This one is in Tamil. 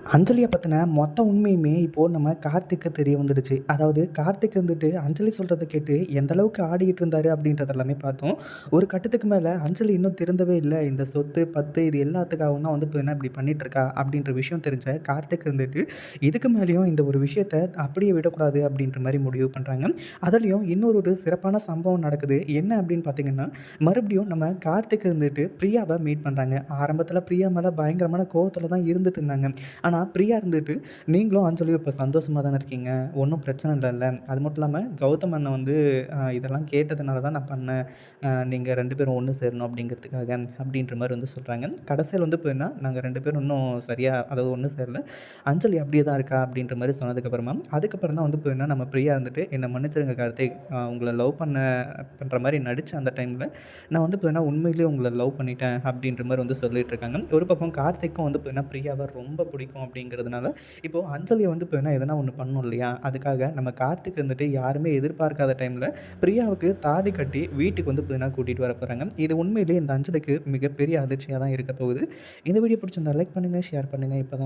அஞ்சலிய பத்தின மொத்த உண்மையுமே இப்போ நம்ம கார்த்திக்கு தெரிய வந்துடுச்சு. அதாவது கார்த்திக் வந்துட்டு அஞ்சலி சொல்றத கேட்டு எந்த அளவுக்கு ஆடிக்கிட்டு இருந்தாரு அப்படின்றது எல்லாமே பார்த்தோம். ஒரு கட்டத்துக்கு மேல அஞ்சலி இன்னும் திருந்தவே இல்ல. இந்த சொத்து, பத்து இது எல்லாத்துக்காகவும் தான் வந்து பார்த்தீங்கன்னா இப்படி பண்ணிட்டு இருக்கா அப்படின்ற விஷயம் தெரிஞ்ச கார்த்திக் இருந்துட்டு, இதுக்கு மேலேயும் இந்த ஒரு விஷயத்த அப்படியே விடக்கூடாது அப்படின்ற மாரி முடிவு பண்றாங்க. அதுலயும் இன்னொரு ஒரு சிறப்பான சம்பவம் நடக்குது. என்ன அப்படின்னு பார்த்தீங்கன்னா, மறுபடியும் நம்ம கார்த்திக் இருந்துட்டு பிரியாவ மீட் பண்றாங்க. ஆரம்பத்தில பிரியா மேல பயங்கரமான கோவத்தில தான் இருந்துட்டு இருந்தாங்க. ஆனா, பிரியா இருந்துட்டு, "நீங்களும் அஞ்சலியும் இப்ப சந்தோஷமா தானே இருக்கீங்க. ஒண்ணும் பிரச்சனை இல்லல்ல. அது மட்டும் இல்லாம கௌதம் அண்ணன் வந்து இதெல்லாம் கேட்டதுனால தான் நான் பண்ணேன். நீங்க 2 பேரும் ஒண்ணு சேரணும் அப்படிங்கிறதுக்காக." அப்படின்ற மாரி வந்து சொல்றாங்க. கடைசியில வந்து பார்த்தீங்கன்னா, "நாங்க 2 பேரும் இன்னும் சரியா அதாவது ஒண்ணு சேரல. அஞ்சலி அப்படியே தான் இருக்கா." அப்படின்ற மாரி சொன்னதுக்கப்புறமா, அதுக்கப்புறம் தான் வந்து பார்த்தீங்கன்னா, நம்ம பிரியா இருந்துட்டு, "என்ன மன்னிச்சிடுங்க கார்த்திக். உங்கள லவ் பண்ற மாரி நடிச்ச அந்த டைம்ல, நான் வந்து பார்த்தீங்கன்னா, உண்மையிலேயே உங்கள லவ் பண்ணிட்டேன்." அப்படின்ற மாரி வந்து சொல்லிட்டு இருக்காங்க. ஒரு பக்கம் கார்த்திக்கும் வந்து பார்த்தீங்கன்னா, பிரியாவ ரொம்ப பிடிக்கும் அப்படிங்கிறதுனால, இப்போ அஞ்சலிய வந்து பார்த்தீங்கன்னா, எதனா ஒண்ணு பண்ணணும் இல்லையா? அதுக்காக நம்ம கார்த்திக் வந்துட்டு யாருமே எதிர்பார்க்காத டைம்ல பிரியாவுக்கு தாலி கட்டி வீட்டுக்கு வந்து பார்த்தீங்கன்னா, கூட்டிட்டு வர போறாங்க. இது உண்மையிலேயே இந்த அஞ்சலிக்கு மிகப்பெரிய அதிர்ச்சியா தான் இருக்க போகுது. இந்த வீடியோ பிடிச்சிருந்தா லைக் பண்ணுங்க, ஷேர் பண்ணுங்க. இப்ப தான்